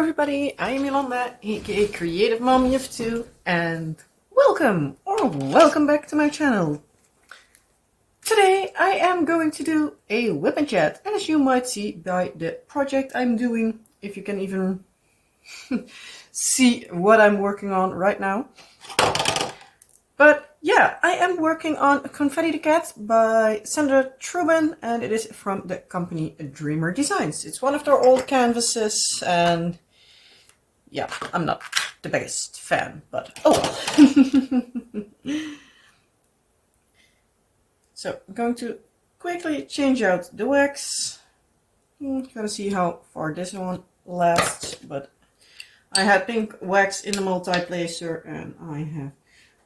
everybody, I'm Yolanda, aka Creative Mommy of Two, and welcome back to my channel. Today I am going to do a WIP and Chat, as you might see by the project I'm doing, if you can even see what I'm working on right now. But yeah, I am working on Confetti the Cat by Sandra Trubin, and it is from the company Dreamer Designs. It's one of their old canvases, and yeah, I'm not the biggest fan, but oh well. So I'm going to quickly change out the wax. Gonna see how far this one lasts, but I had pink wax in the multi-placer and I have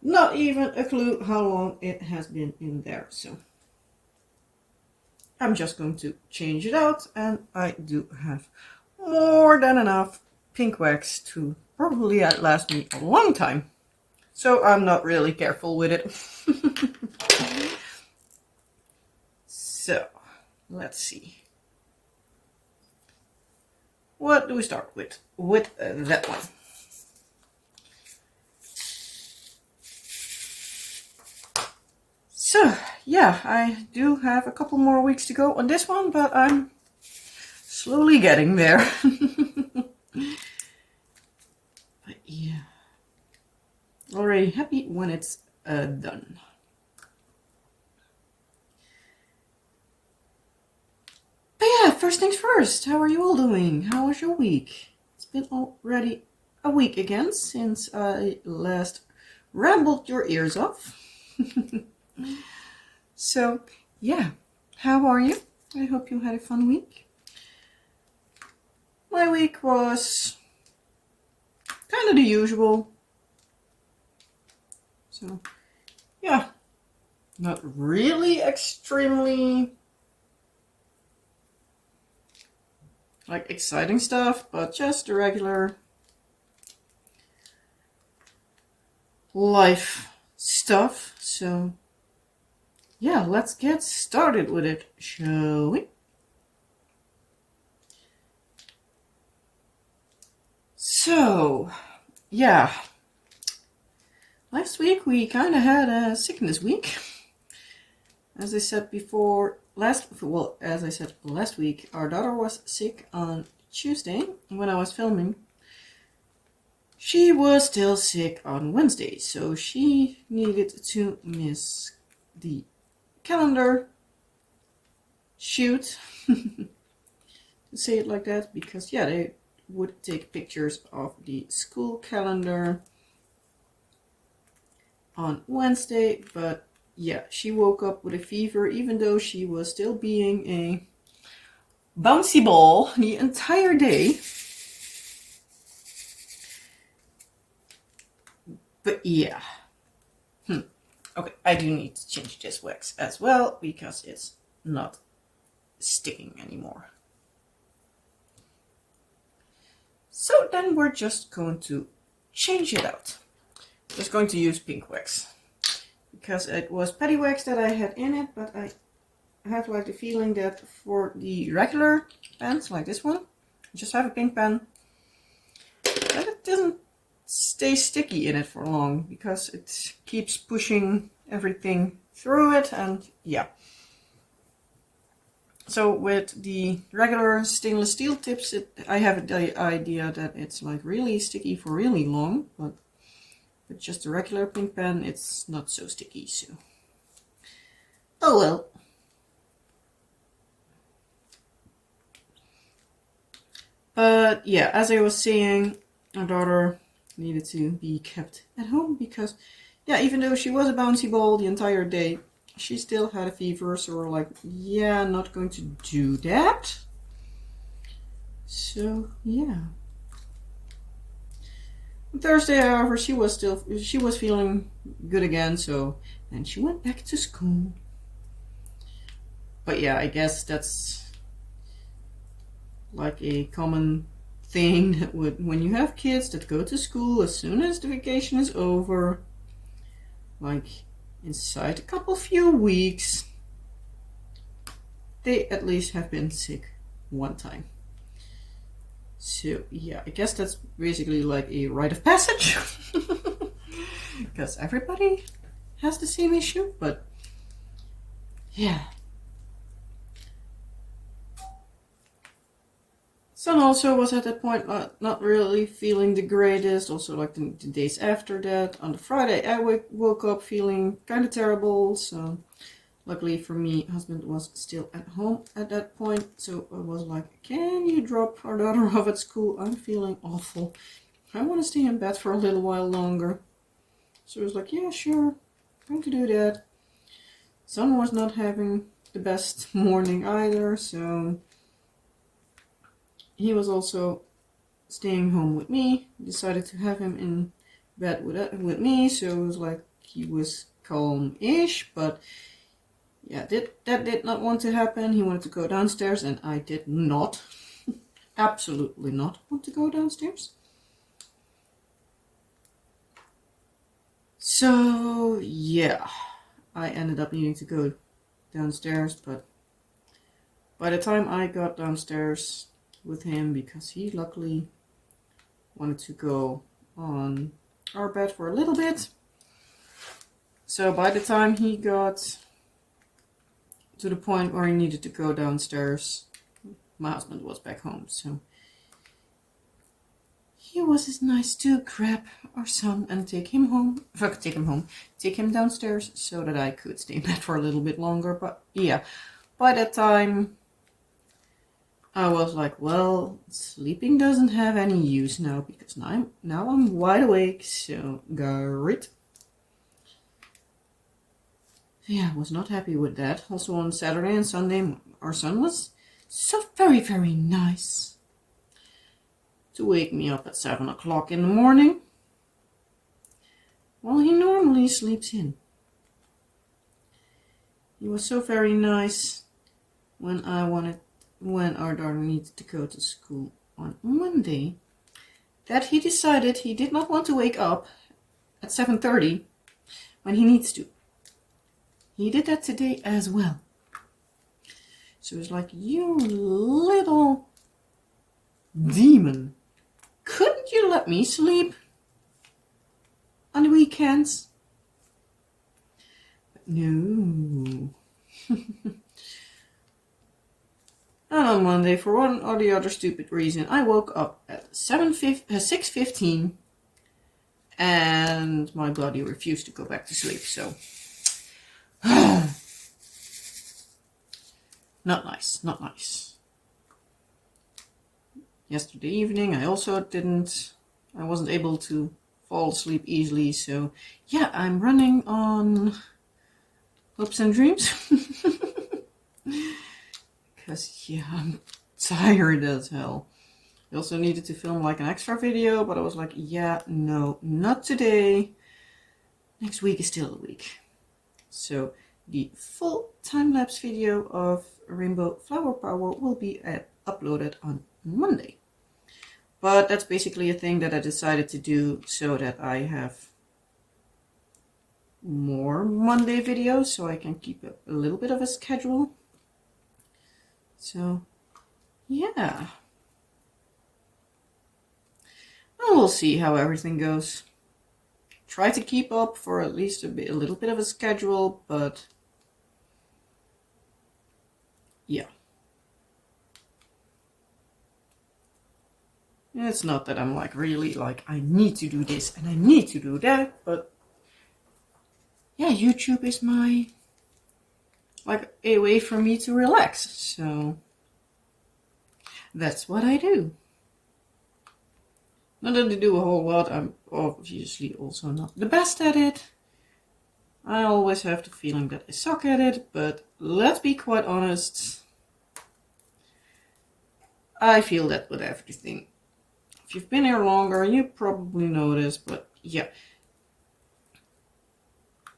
not even a clue how long it has been in there, so I'm just going to change it out, and I do have more than enough pink wax to probably last me a long time, so I'm not really careful with it. So let's see, what do we start with that one? So yeah, I do have a couple more weeks to go on this one, but I'm slowly getting there. But yeah, already happy when it's done. But yeah, first things first, how are you all doing? How was your week? It's been already a week again since I last rambled your ears off. So yeah, how are you? I hope you had a fun week. My week was kind of the usual. So yeah, not really extremely like exciting stuff, but just the regular life stuff. So yeah, let's get started with it, shall we? So yeah, last week we kind of had a sickness week. As I said before, last week, our daughter was sick on Tuesday when I was filming. She was still sick on Wednesday, so she needed to miss the calendar shoot, to say it like that, because yeah, they would take pictures of the school calendar on Wednesday, but yeah, she woke up with a fever, even though she was still being a bouncy ball the entire day. But yeah, okay, I do need to change this wax as well, because it's not sticking anymore. So then we're just going to change it out. Just going to use pink wax, because it was petty wax that I had in it, but I have like the feeling that for the regular pens like this one, just have a pink pen, that it doesn't stay sticky in it for long, because it keeps pushing everything through it, and yeah. So with the regular stainless steel tips, I have the idea that it's like really sticky for really long, but with just a regular pink pen, it's not so sticky, so oh well. But yeah, as I was saying, our daughter needed to be kept at home because, yeah, even though she was a bouncy ball the entire day, she still had a fever, so we're like, yeah, not going to do that. So yeah. On Thursday, however, she was feeling good again, so then she went back to school. But yeah, I guess that's like a common thing that when you have kids that go to school as soon as the vacation is over, like inside a few weeks, they at least have been sick one time. So yeah, I guess that's basically like a rite of passage. Because everybody has the same issue, but yeah. Son also was at that point not really feeling the greatest. Also, like the days after that. On the Friday, I woke up feeling kind of terrible. So, luckily for me, husband was still at home at that point. So I was like, "Can you drop our daughter off at school? I'm feeling awful. I want to stay in bed for a little while longer." So I was like, "Yeah, sure, I'm going to do that." Son was not having the best morning either, so he was also staying home with me. Decided to have him in bed with me, so it was like he was calm-ish, but yeah, that did not want to happen. He wanted to go downstairs, and I did not, absolutely not want to go downstairs. So yeah, I ended up needing to go downstairs, but by the time I got downstairs with him, because he luckily wanted to go on our bed for a little bit. So by the time he got to the point where he needed to go downstairs, my husband was back home. So he was as nice to grab our son and take him home. If I could take him downstairs so that I could stay in bed for a little bit longer. But yeah, by that time, I was like, well, sleeping doesn't have any use now because now I'm wide awake, so great. Yeah, I was not happy with that. Also on Saturday and Sunday, our son was so very, very nice to wake me up at 7 o'clock in the morning. Well, he normally sleeps in. He was so very nice when our daughter needed to go to school on Monday, that he decided he did not want to wake up at 7:30 when he needs to. He did that today as well. So it was like, you little demon, couldn't you let me sleep on the weekends? But no. And on Monday, for one or the other stupid reason, I woke up at 6:15 and my body refused to go back to sleep, so not nice. Yesterday evening, I wasn't able to fall asleep easily, so yeah, I'm running on hopes and dreams. Because, yeah, I'm tired as hell. I also needed to film like an extra video, but I was like, yeah, no, not today. Next week is still a week. So the full time-lapse video of Rainbow Flower Power will be uploaded on Monday. But that's basically a thing that I decided to do so that I have more Monday videos, so I can keep a little bit of a schedule. So, yeah. And we'll see how everything goes. Try to keep up for at least a little bit of a schedule, but yeah. It's not that I'm like really like, I need to do this and I need to do that, but yeah, YouTube is my like a way for me to relax, so that's what I do. Not that I do a whole lot, I'm obviously also not the best at it. I always have the feeling that I suck at it, but let's be quite honest, I feel that with everything. If you've been here longer, you probably know this, but yeah.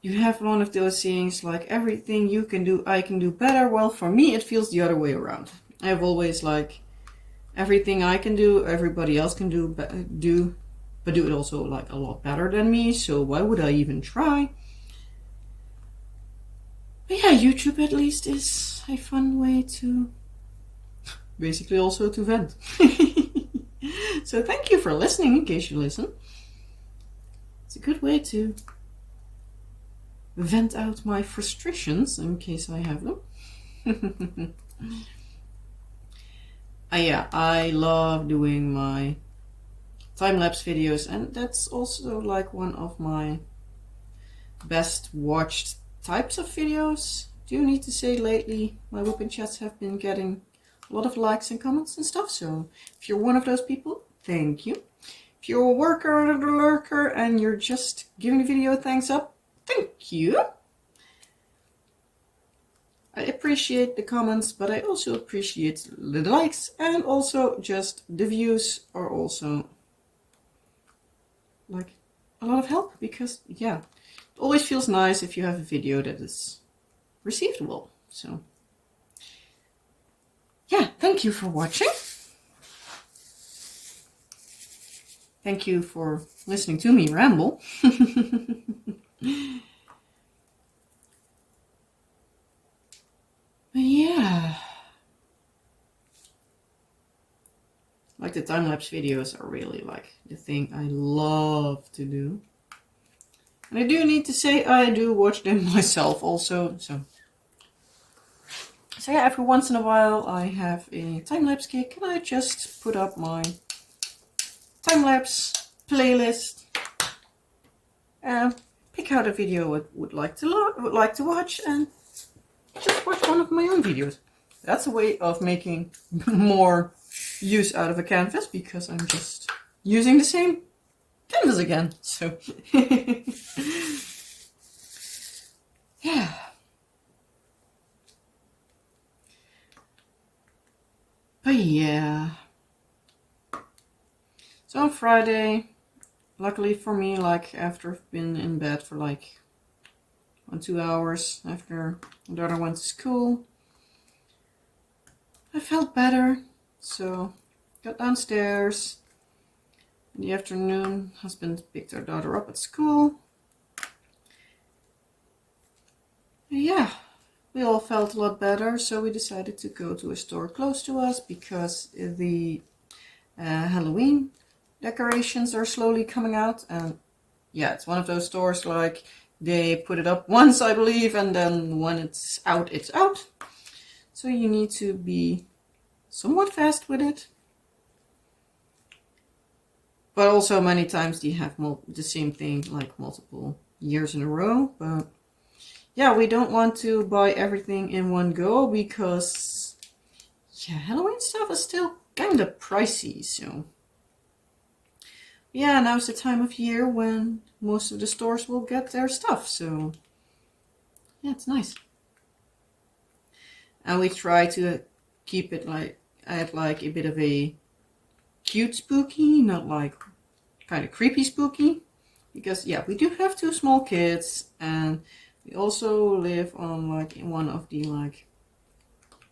You have one of those things like everything you can do, I can do better. Well, for me, it feels the other way around. I have always like everything I can do, everybody else can do, but do it also like a lot better than me. So why would I even try? But yeah, YouTube at least is a fun way to basically also to vent. So thank you for listening, in case you listen. It's a good way to vent out my frustrations, in case I have them. Yeah, I love doing my time-lapse videos, and that's also like one of my best watched types of videos. Do need to say lately my WIP and Chats have been getting a lot of likes and comments and stuff, so if you're one of those people, thank you. If you're a worker or a lurker and you're just giving the video a thumbs up, thank you. I appreciate the comments, but I also appreciate the likes, and also just the views are also like a lot of help, because yeah, it always feels nice if you have a video that is received well. So yeah, thank you for watching. Thank you for listening to me ramble. But yeah, like the time-lapse videos are really like the thing I love to do. And I do need to say I do watch them myself also. So yeah, every once in a while I have a time-lapse kick and I just put up my time-lapse playlist and pick out a video I would like to watch and just watch one of my own videos. That's a way of making more use out of a canvas, because I'm just using the same canvas again. So yeah. But yeah. So on Friday, luckily for me, like after I've been in bed for like 1-2 hours after my daughter went to school, I felt better. So got downstairs in the afternoon. Husband picked our daughter up at school. Yeah, we all felt a lot better, so we decided to go to a store close to us, because the Halloween decorations are slowly coming out. And yeah, it's one of those stores like they put it up once, I believe, and then when it's out, it's out. So you need to be somewhat fast with it. But also many times they have the same thing like multiple years in a row. But yeah, we don't want to buy everything in one go, because yeah, Halloween stuff is still kind of pricey. So yeah, now's the time of year when most of the stores will get their stuff. So yeah, it's nice. And we try to keep it like at like a bit of a cute spooky, not like kind of creepy spooky, because yeah, we do have 2 small kids, and we also live on like in one of the like,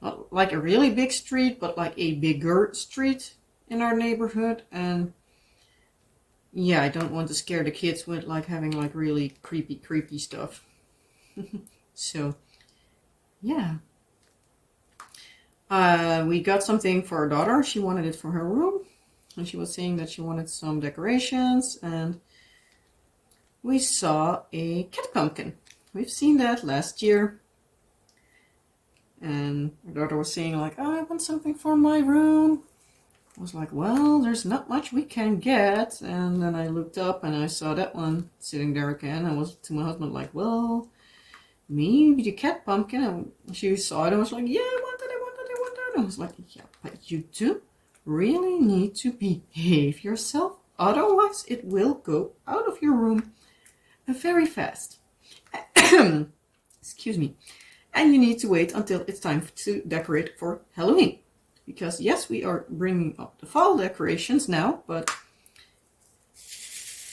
not like a really big street, but like a bigger street in our neighborhood. And yeah, I don't want to scare the kids with like having like really creepy stuff. So yeah, we got something for our daughter. She wanted it for her room, and she was saying that she wanted some decorations, and we saw a cat pumpkin. We've seen that last year, and our daughter was saying like, oh, I want something for my room. I was like, well, there's not much we can get. And then I looked up and I saw that one sitting there again. I was to my husband like, well, maybe the cat pumpkin. And she saw it and was like, yeah, I want that. And I was like, yeah, but you do really need to behave yourself, otherwise it will go out of your room very fast. Excuse me. And you need to wait until it's time to decorate for Halloween. Because yes, we are bringing up the fall decorations now, but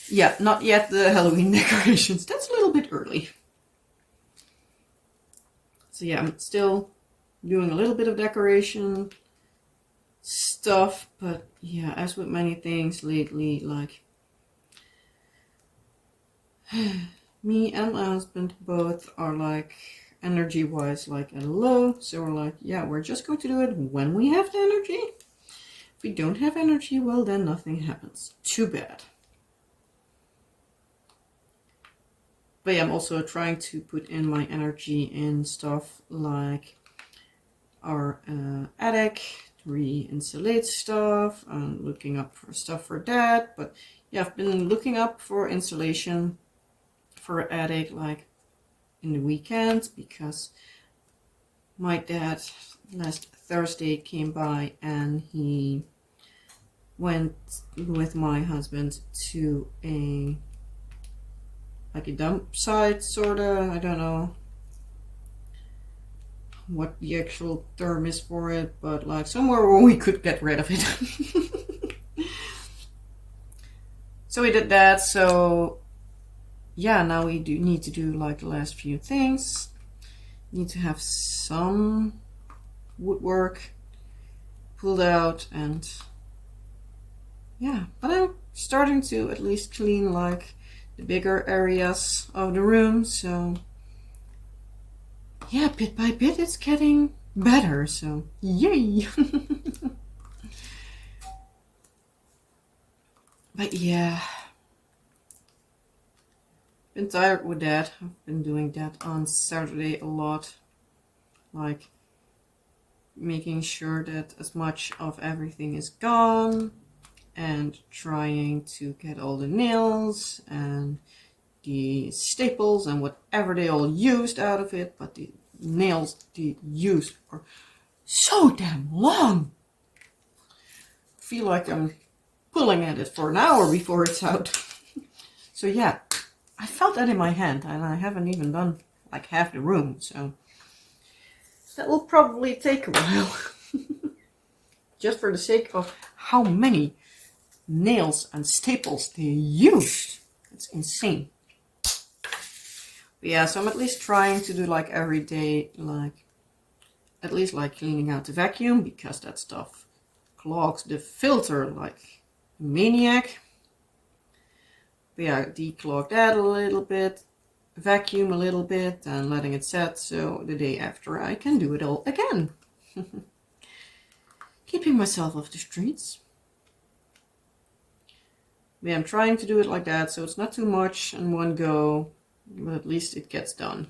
yeah, not yet the Halloween decorations. That's a little bit early. So yeah, I'm still doing a little bit of decoration stuff, but yeah, as with many things lately, like me and my husband both are like energy wise like at a low, so we're like, yeah, we're just going to do it when we have the energy. If we don't have energy, well, then nothing happens. Too bad. But yeah, I'm also trying to put in my energy in stuff like our attic, to re-insulate stuff. I'm looking up for stuff for that. But yeah, I've been looking up for insulation for attic like in the weekend, because my dad last Thursday came by and he went with my husband to a dump site, sorta. I don't know what the actual term is for it, but like somewhere where we could get rid of it. So we did that. So yeah, now we do need to do like the last few things. Need to have some woodwork pulled out, and yeah, but I'm starting to at least clean like the bigger areas of the room. So yeah, bit by bit it's getting better, so yay. But yeah, been tired with that. I've been doing that on Saturday a lot, like making sure that as much of everything is gone and trying to get all the nails and the staples and whatever they all used out of it. But the nails they used are so damn long. I feel like I'm pulling at it for an hour before it's out. So yeah, I felt that in my hand, and I haven't even done like half the room, so that will probably take a while. Just for the sake of how many nails and staples they used. It's insane. But yeah, so I'm at least trying to do like every day, like at least like cleaning out the vacuum, because that stuff clogs the filter like a maniac. But yeah, declog that a little bit, vacuum a little bit, and letting it set so the day after I can do it all again. Keeping myself off the streets. But yeah, I'm trying to do it like that, so it's not too much in one go, but at least it gets done.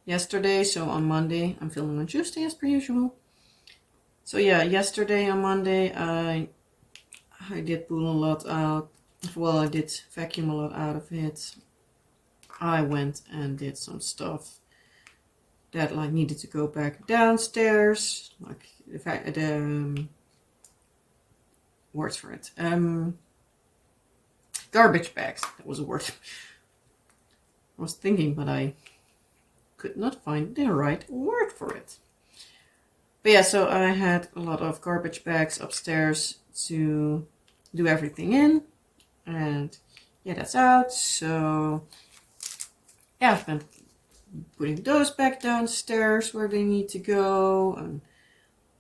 Yesterday, so on Monday, I'm filming on Tuesday as per usual. So yeah, yesterday on Monday, I did pull a lot out. Well, I did vacuum a lot out of it. I went and did some stuff that like needed to go back downstairs, like the words for it. Garbage bags. That was a word. I was thinking, but I could not find the right word for it. But yeah, so I had a lot of garbage bags upstairs to do everything in, and yeah, that's out. So yeah, I've been putting those back downstairs where they need to go, and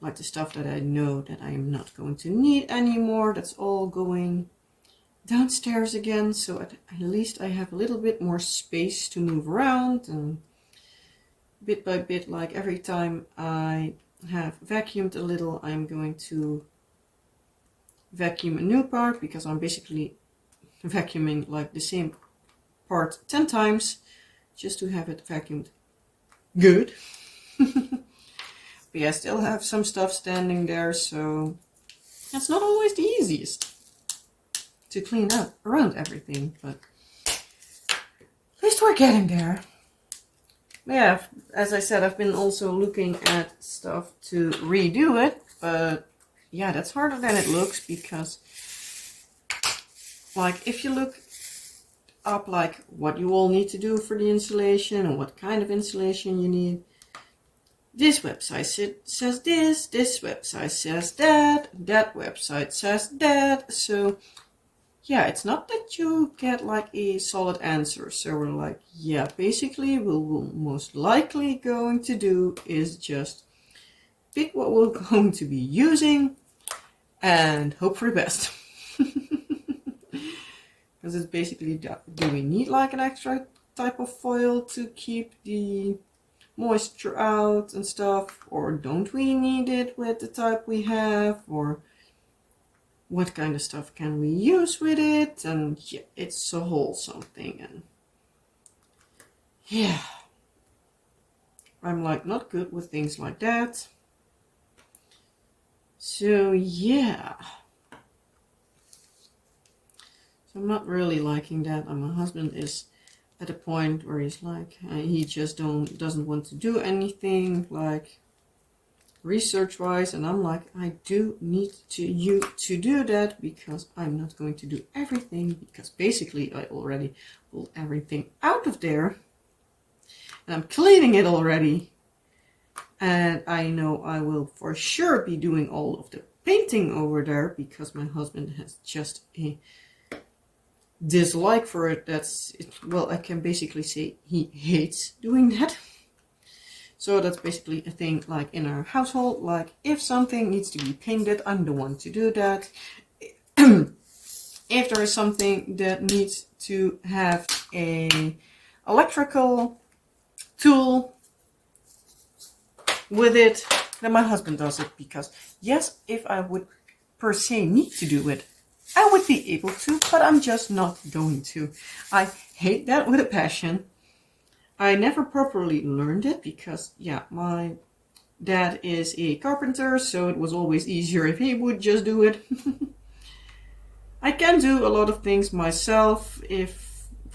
like the stuff that I know that I am not going to need anymore, that's all going downstairs again. So at least I have a little bit more space to move around, and bit by bit, like every time I have vacuumed a little, I'm going to vacuum a new part, because I'm basically vacuuming like the same part 10 times just to have it vacuumed good. But yeah, I still have some stuff standing there, so that's not always the easiest to clean up around everything, but at least we're getting there. But yeah, as I said, I've been also looking at stuff to redo it, but yeah, that's harder than it looks, because like if you look up like what you all need to do for the insulation and what kind of insulation you need, this website says this website says that, that website says that. So yeah, it's not that you get like a solid answer. So we're like, yeah, basically what we're most likely going to do is just pick what we're going to be using and hope for the best. Because it's basically, do we need like an extra type of foil to keep the moisture out and stuff, or don't we need it with the type we have, or what kind of stuff can we use with it, and yeah, it's a whole something. And yeah, I'm like not good with things like that. So yeah, so I'm not really liking that, and my husband is at a point where he's like, he just doesn't want to do anything like research wise, and I'm like, I do need you to do that, because I'm not going to do everything, because basically I already pulled everything out of there and I'm cleaning it already, and I know I will for sure be doing all of the painting over there, because my husband has just a dislike for it. Well, I can basically say he hates doing that. So that's basically a thing like in our household, like if something needs to be painted, I'm the one to do that. If there is something that needs to have a electrical tool with it, then my husband does it, because yes, if I would per se need to do it, I would be able to, but I'm just not going to. I hate that with a passion. I never properly learned it because, yeah, my dad is a carpenter, so it was always easier if he would just do it. I can do a lot of things myself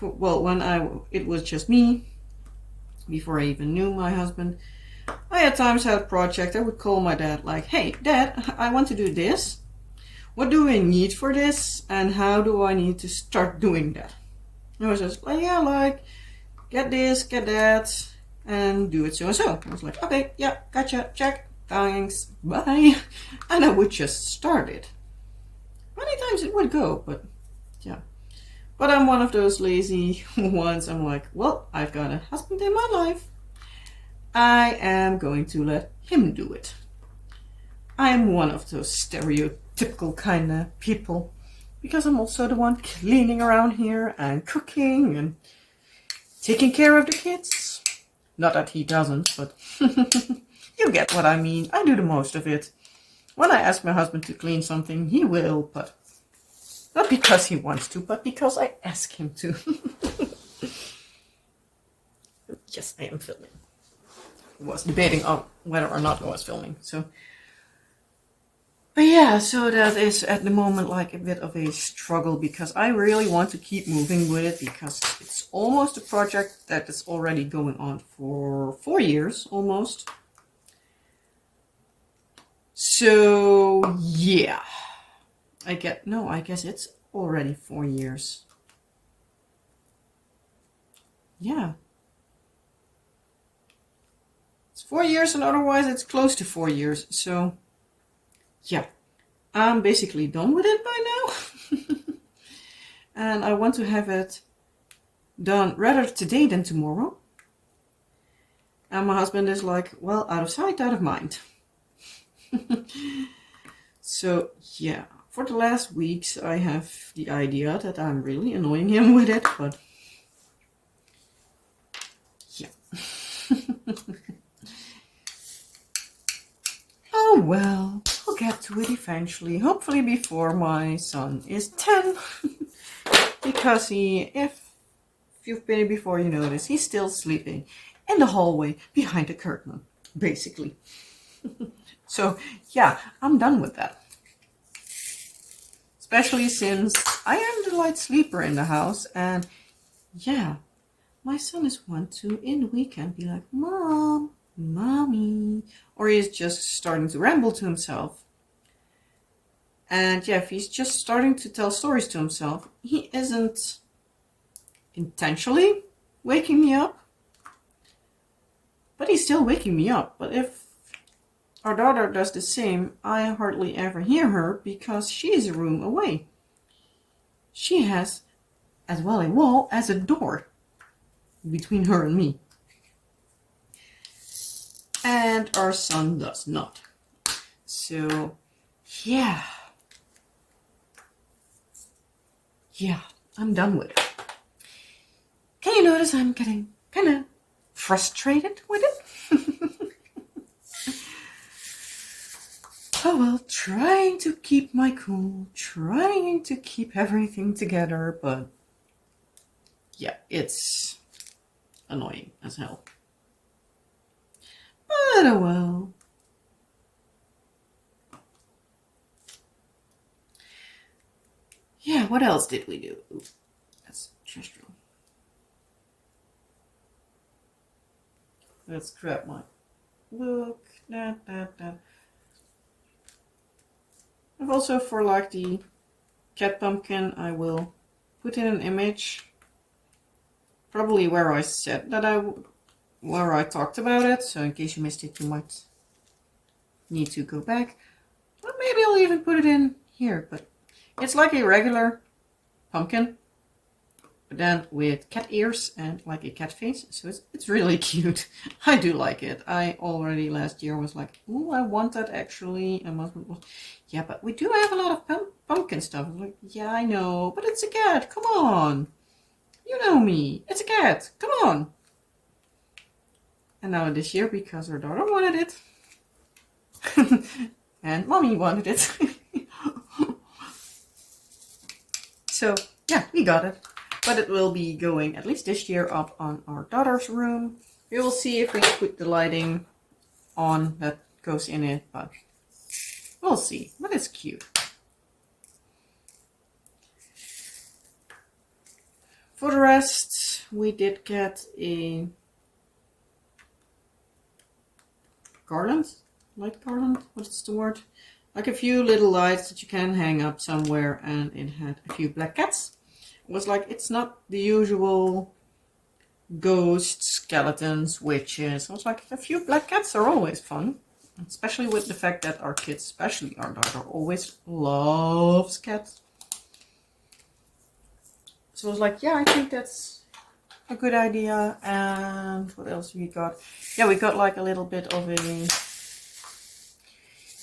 when it was just me, before I even knew my husband. I at times had a project. I would call my dad like, hey, Dad, I want to do this. What do I need for this? And how do I need to start doing that? And I was just like, yeah, like, get this, get that, and do it so and so. I was like, okay, yeah, gotcha, check, thanks, bye. And I would just start it. Many times it would go, but yeah. But I'm one of those lazy ones. I'm like, well, I've got a husband in my life. I am going to let him do it. I'm one of those stereotypical kind of people, because I'm also the one cleaning around here and cooking and taking care of the kids. Not that he doesn't, but you get what I mean. I do the most of it. When I ask my husband to clean something, he will, but not because he wants to, but because I ask him to. Yes, I am filming. I was debating on whether or not I was filming, so. But yeah, so that is at the moment like a bit of a struggle, because I really want to keep moving with it, because it's almost a project that is already going on for 4 years almost. So yeah, I guess it's already 4 years. Yeah. It's 4 years, and otherwise it's close to 4 years, so yeah, I'm basically done with it by now. And I want to have it done rather today than tomorrow. And my husband is like, well, out of sight, out of mind. So yeah, for the last weeks I have the idea that I'm really annoying him with it, but yeah. Oh well, we'll get to it eventually, hopefully before my son is 10. Because if you've been here before, you know this, he's still sleeping in the hallway behind the curtain, basically. So yeah, I'm done with that. Especially since I am the light sleeper in the house, and yeah, my son is one to in the weekend be like, Mom, Mommy, or he's just starting to ramble to himself. And yeah, if he's just starting to tell stories to himself, he isn't intentionally waking me up, but he's still waking me up. But if our daughter does the same, I hardly ever hear her, because she is a room away. She has as well a wall as a door between her and me. And our son does not. So yeah, I'm done with it. Can you notice I'm getting kind of frustrated with it. Oh well, trying to keep my cool, trying to keep everything together, but yeah, it's annoying as hell. But oh well. Yeah, what else did we do? Ooh, that's trash room. Let's grab my book. I've also, for like the cat pumpkin, I will put in an image, probably where I said that where I talked about it. So in case you missed it, you might need to go back. Or maybe I'll even put it in here. But it's like a regular pumpkin, but then with cat ears and like a cat face. So it's really cute. I do like it. I already last year was like, oh, I want that actually. And my husband was, yeah, but we do have a lot of pumpkin stuff. I was like, yeah, I know, but it's a cat. Come on. You know me. It's a cat. Come on. And now this year, because her daughter wanted it, and mommy wanted it. So yeah, we got it. But it will be going, at least this year, up on our daughter's room. We will see if we put the lighting on that goes in it, but we'll see. But it's cute. For the rest, we did get a garland, light garland, what's the word? Like a few little lights that you can hang up somewhere, and it had a few black cats. It was like, it's not the usual ghosts, skeletons, witches. I was like, a few black cats are always fun. Especially with the fact that our kids, especially our daughter, always loves cats. So I was like, yeah, I think that's a good idea. And what else we got? Yeah, we got like a little bit of a...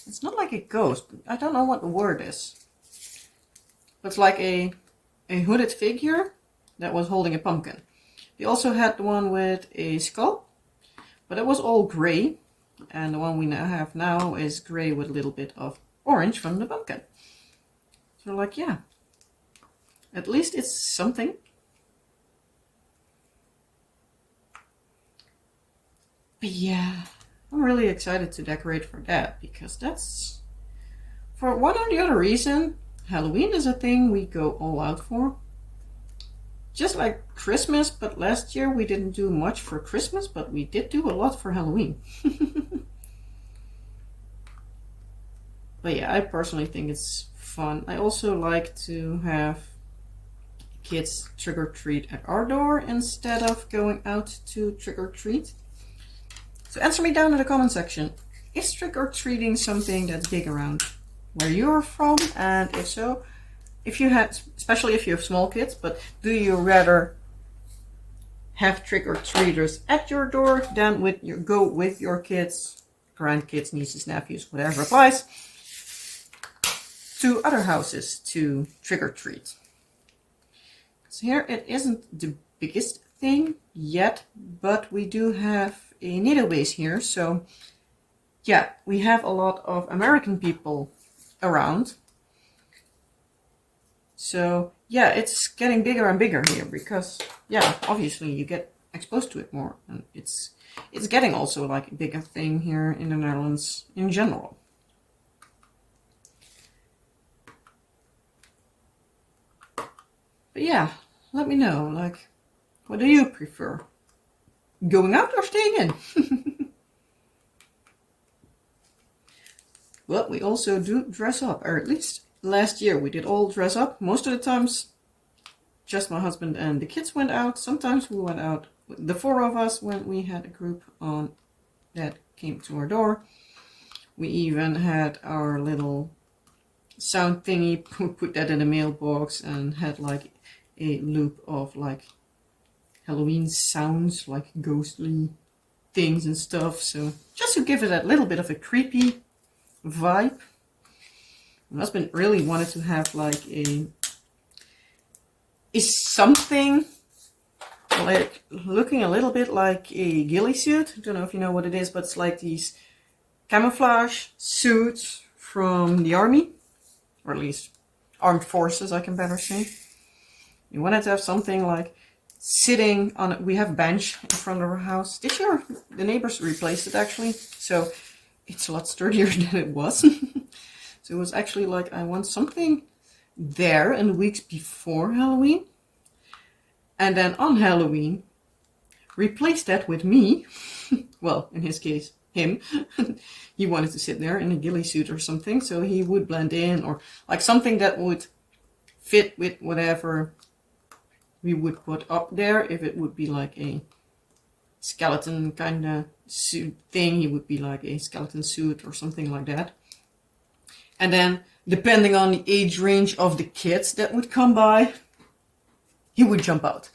It's not like a ghost. I don't know what the word is. It's like a hooded figure that was holding a pumpkin. We also had the one with a skull, but it was all gray. And the one we now have now is gray with a little bit of orange from the pumpkin. So like, yeah, at least it's something. But yeah, I'm really excited to decorate for that, because that's, for one or the other reason, Halloween is a thing we go all out for. Just like Christmas, but last year we didn't do much for Christmas, but we did do a lot for Halloween. But yeah, I personally think it's fun. I also like to have kids trick or treat at our door instead of going out to trick or treat. So answer me down in the comment section. Is trick or treating something that's big around where you're from? And if so, if you had, especially if you have small kids, but do you rather have trick or treaters at your door than go with your kids, grandkids, nieces, nephews, whatever applies, to other houses to trick or treat? So here it isn't the biggest thing yet, but we do have a needle base here. So yeah, we have a lot of American people around. So yeah, it's getting bigger and bigger here because, yeah, obviously you get exposed to it more, and it's getting also like a bigger thing here in the Netherlands in general. But yeah, let me know, like, what do you prefer? Going out or staying in? Well, we also do dress up, or at least last year we did all dress up. Most of the times just my husband and the kids went out. Sometimes we went out, the four of us, when we had a group on that came to our door. We even had our little sound thingy, put that in the mailbox, and had like a loop of like Halloween sounds, like ghostly things and stuff. So just to give it a little bit of a creepy vibe. My husband really wanted to have like a something like looking a little bit like a ghillie suit. I don't know if you know what it is, but it's like these camouflage suits from the army, or at least armed forces, I can better say. We wanted to have something like sitting on it. We have a bench in front of our house. This year, the neighbors replaced it actually, so it's a lot sturdier than it was. So it was actually like, I want something there in the weeks before Halloween. And then on Halloween, replace that with me. Well, in his case, him. He wanted to sit there in a ghillie suit or something, so he would blend in, or like something that would fit with whatever we would put up there. If it would be like a skeleton kind of suit thing, he would be like a skeleton suit or something like that. And then, depending on the age range of the kids that would come by, he would jump out.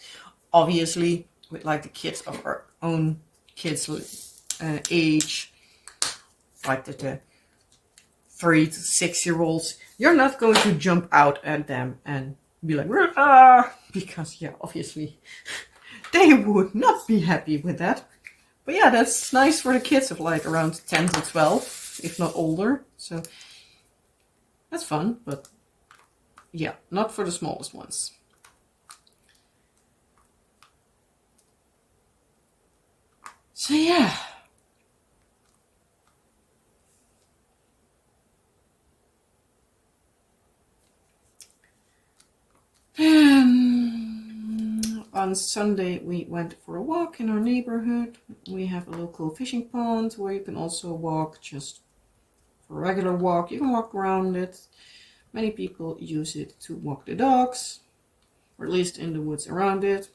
Obviously, with like the kids of our own kids' age, like the 3 to 6 year olds, you're not going to jump out at them and be like, ah, because yeah, obviously, they would not be happy with that. But yeah, that's nice for the kids of like around 10 to 12, if not older. So that's fun, but yeah, not for the smallest ones. So yeah. On Sunday we went for a walk in our neighborhood. We have a local fishing pond where you can also walk just for a regular walk. You can walk around it. Many people use it to walk the dogs, or at least in the woods around it.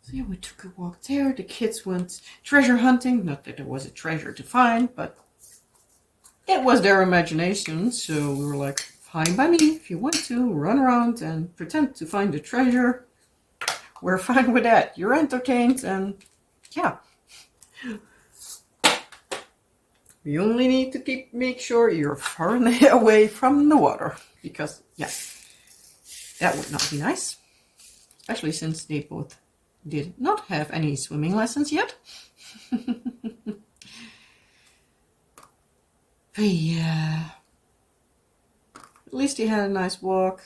So yeah, we took a walk there. The kids went treasure hunting. Not that there was a treasure to find, but it was their imagination. So we were like, fine by me. If you want to run around and pretend to find the treasure, we're fine with that. You're entertained, and yeah. We only need to make sure you're far away from the water, because yeah, that would not be nice. Especially since they both did not have any swimming lessons yet. But yeah, at least he had a nice walk.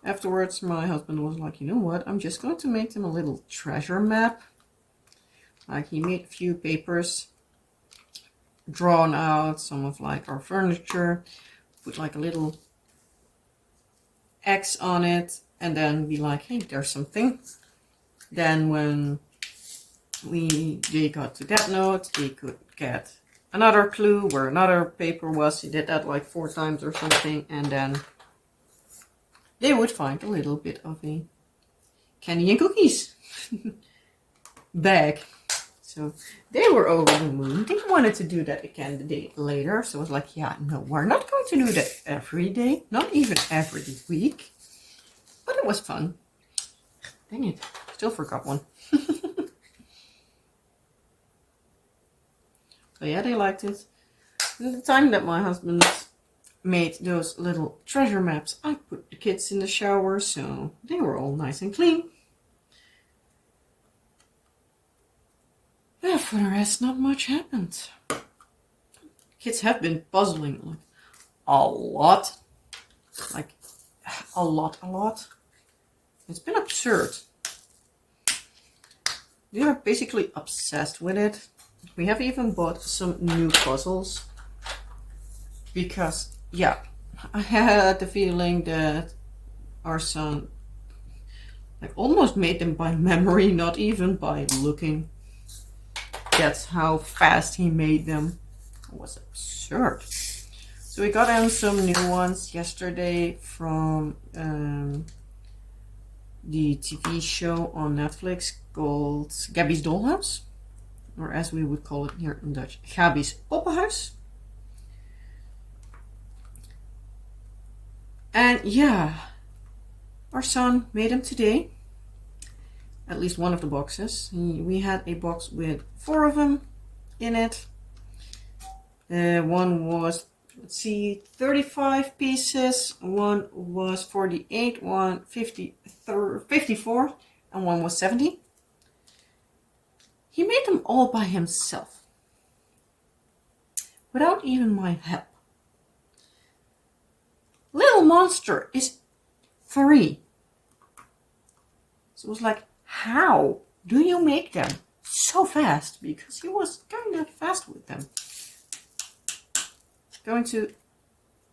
Afterwards, my husband was like, you know what, I'm just going to make them a little treasure map. Like, he made a few papers, drawn out some of like our furniture, put like a little X on it, and then be like, hey, there's something. Then when they got to that note, they could get another clue where another paper was. He did that like 4 times or something, and then they would find a little bit of a candy and cookies bag. So they were over the moon. They wanted to do that again the day later. So I was like, yeah, no, we're not going to do that every day. Not even every week. But it was fun. Dang it. Still forgot one. So yeah, they liked it. And the time that my husband made those little treasure maps, I put the kids in the shower, so they were all nice and clean. Yeah, for the rest, not much happened. Kids have been puzzling like a lot. Like a lot. It's been absurd. They are basically obsessed with it. We have even bought some new puzzles. Because, yeah, I had the feeling that our son like almost made them by memory, not even by looking. That's how fast he made them. It was absurd. So we got him some new ones yesterday from the TV show on Netflix called Gabby's Dollhouse. Or as we would call it here in Dutch, Gabby's Poppenhuis. And yeah, our son made them today. At least one of the boxes. We had a box with 4 of them in it. One was, let's see, 35 pieces. One was 48, one 54. and one was 70. He made them all by himself, without even my help. Little Monster is 3. So it was like, how do you make them so fast? Because he was kind of fast with them. Going to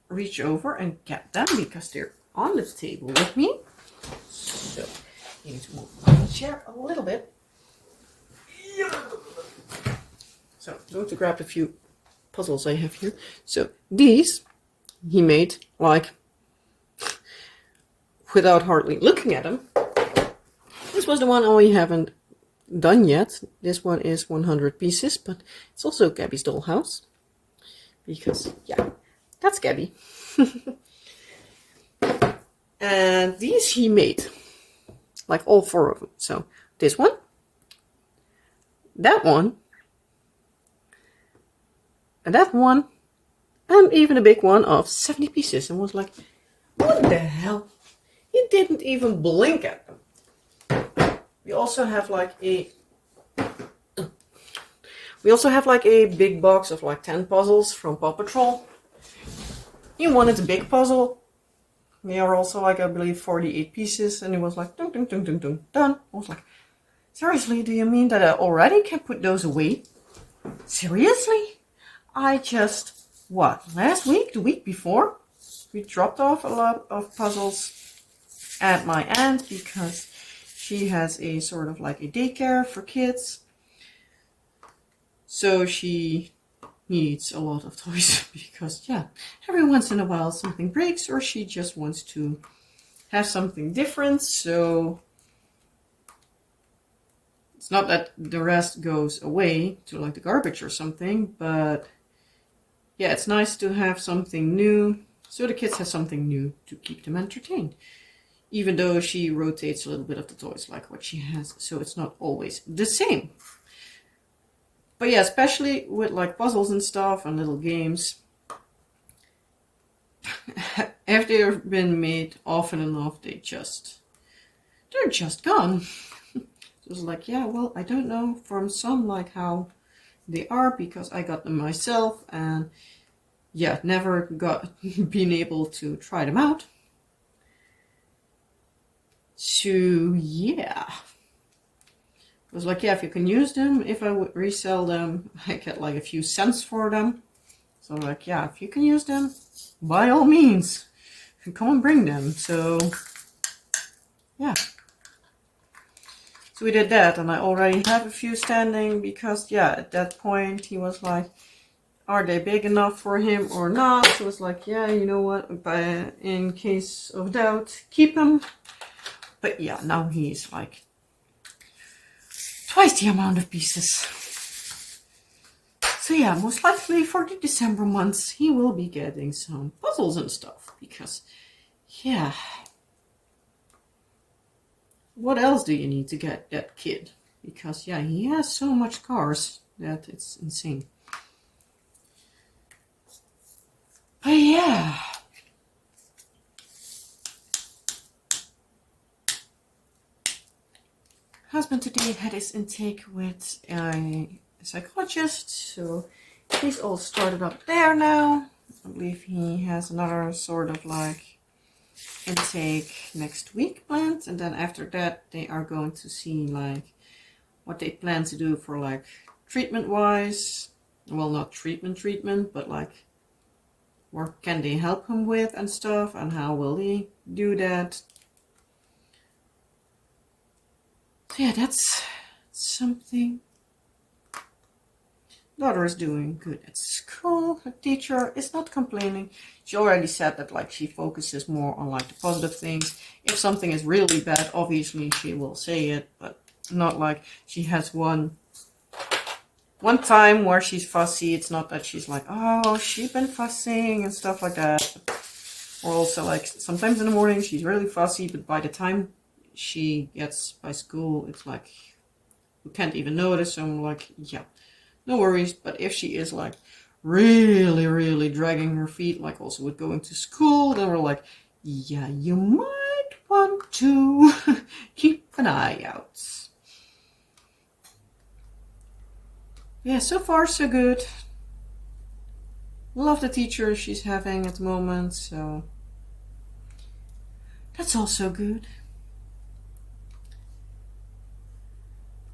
reach over and get them because they're on the table with me. So I need to move my chair a little bit. So I'm going to grab a few puzzles I have here. So these he made like without hardly looking at them. This was the one we haven't done yet. This one is 100 pieces, but it's also Gabby's dollhouse. Because, yeah, that's Gabby. And these he made. Like all 4 of them. So this one. That one. And that one. And even a big one of 70 pieces. And was like, what the hell? He didn't even blink at them. We also have like a big box of like 10 puzzles from Paw Patrol. He wanted a big puzzle. They are also like, I believe, 48 pieces. And he was like, dun, dun, dun, dun, dun, done. I was like, seriously, do you mean that I already can put those away? Seriously? I just, last week, the week before, we dropped off a lot of puzzles at my aunt because she has a sort of like a daycare for kids. So she needs a lot of toys because, yeah, every once in a while something breaks or she just wants to have something different. So it's not that the rest goes away to like the garbage or something, but yeah, it's nice to have something new. So the kids have something new to keep them entertained. Even though she rotates a little bit of the toys like what she has. So it's not always the same. But yeah, especially with like puzzles and stuff and little games. After they've been made often enough, they're just gone. So it's like, yeah, well, I don't know from some like how they are because I got them myself and yeah, never got been able to try them out. So yeah. I was like, yeah, if you can use them, if I would resell them, I get like a few cents for them. So like, yeah, if you can use them, by all means, come and bring them. So yeah. So we did that, and I already have a few standing because, yeah, at that point he was like, are they big enough for him or not? So it was like, yeah, you know what, but in case of doubt, keep them. But yeah, now he's like twice the amount of pieces. So yeah, most likely for the December months, he will be getting some puzzles and stuff. Because, yeah, what else do you need to get that kid? Because, yeah, he has so much cars that it's insane. But yeah. Husband today had his intake with a psychologist, so he's all started up there now. I believe he has another sort of like intake next week planned, and then after that they are going to see like what they plan to do for like treatment wise. Well, not treatment, but like what can they help him with and stuff, and how will they do that. So yeah, that's something. Daughter is doing good at school. Her teacher is not complaining. She already said that like she focuses more on like the positive things. If something is really bad, obviously she will say it, but not like she has one time where she's fussy. It's not that she's like, oh, she's been fussing and stuff like that. Or also like sometimes in the morning she's really fussy, but by the time she gets by school, it's like you can't even notice. So I'm like, yeah, no worries. But if she is like really dragging her feet, like also with going to school, then we're like, yeah, you might want to keep an an eye out. Yeah, so far so good. Love the teacher she's having at the moment, so that's also good.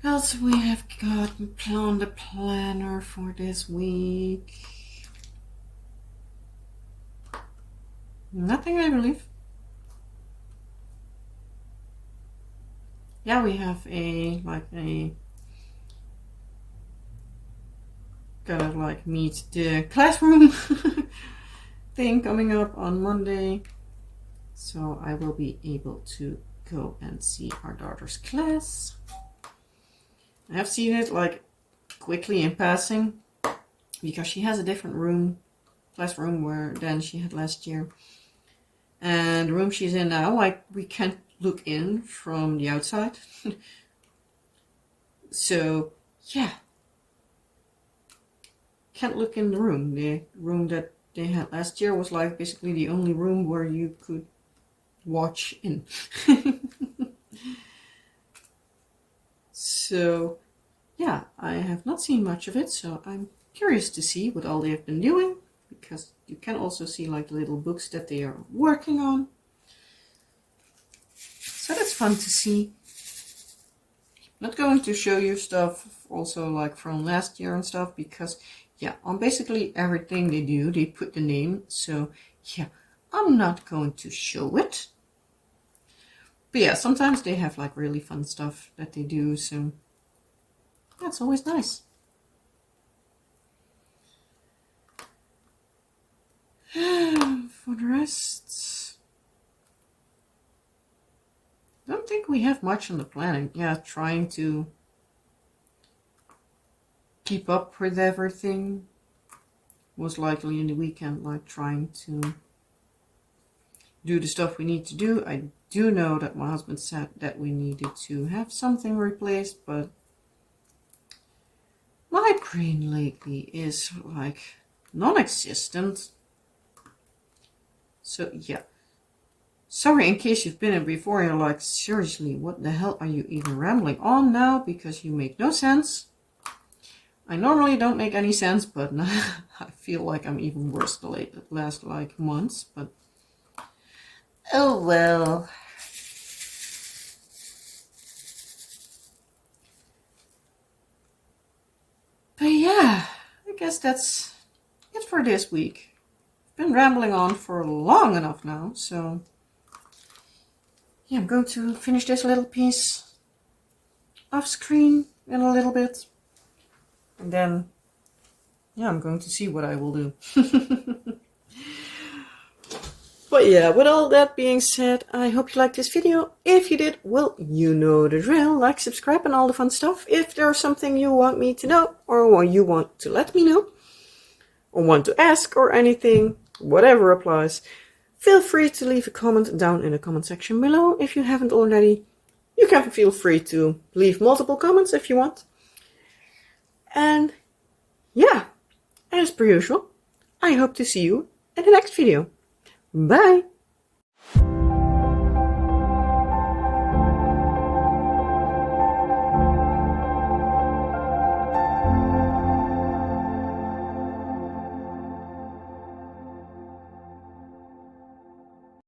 What else we have got on the planner for this week? Nothing, I believe. Yeah, we have gotta meet the classroom thing coming up on Monday. So I will be able to go and see our daughter's class. I have seen it quickly in passing because she has a different classroom than she had last year. And the room she's in now, we can't look in from the outside. So yeah, can't look in the room. The room that they had last year was basically the only room where you could watch in. So yeah, I have not seen much of it, so I'm curious to see what all they have been doing, because you can also see the little books that they are working on. So that's fun to see. Not going to show you stuff also from last year and stuff, because yeah, on basically everything they do, they put the name. So yeah, I'm not going to show it. But yeah, sometimes they have really fun stuff that they do, so that's always nice. For the rest, I don't think we have much on the planning. Yeah, trying to keep up with everything. Most likely in the weekend, trying to do the stuff we need to do. I do know that my husband said that we needed to have something replaced, but my brain lately is non-existent. So yeah. Sorry in case you've been in before, you're seriously, what the hell are you even rambling on now? Because you make no sense. I normally don't make any sense, but I feel like I'm even worse the last months, but oh well. But yeah, I guess that's it for this week. I've been rambling on for long enough now, so yeah, I'm going to finish this little piece off screen in a little bit. And then, yeah, I'm going to see what I will do. But yeah, with all that being said, I hope you liked this video. If you did, well, you know the drill. Like, subscribe, and all the fun stuff. If there's something you want me to know, or you want to let me know, or want to ask, or anything, whatever applies, feel free to leave a comment down in the comment section below if you haven't already. You can feel free to leave multiple comments if you want. And yeah, as per usual, I hope to see you in the next video. Bye!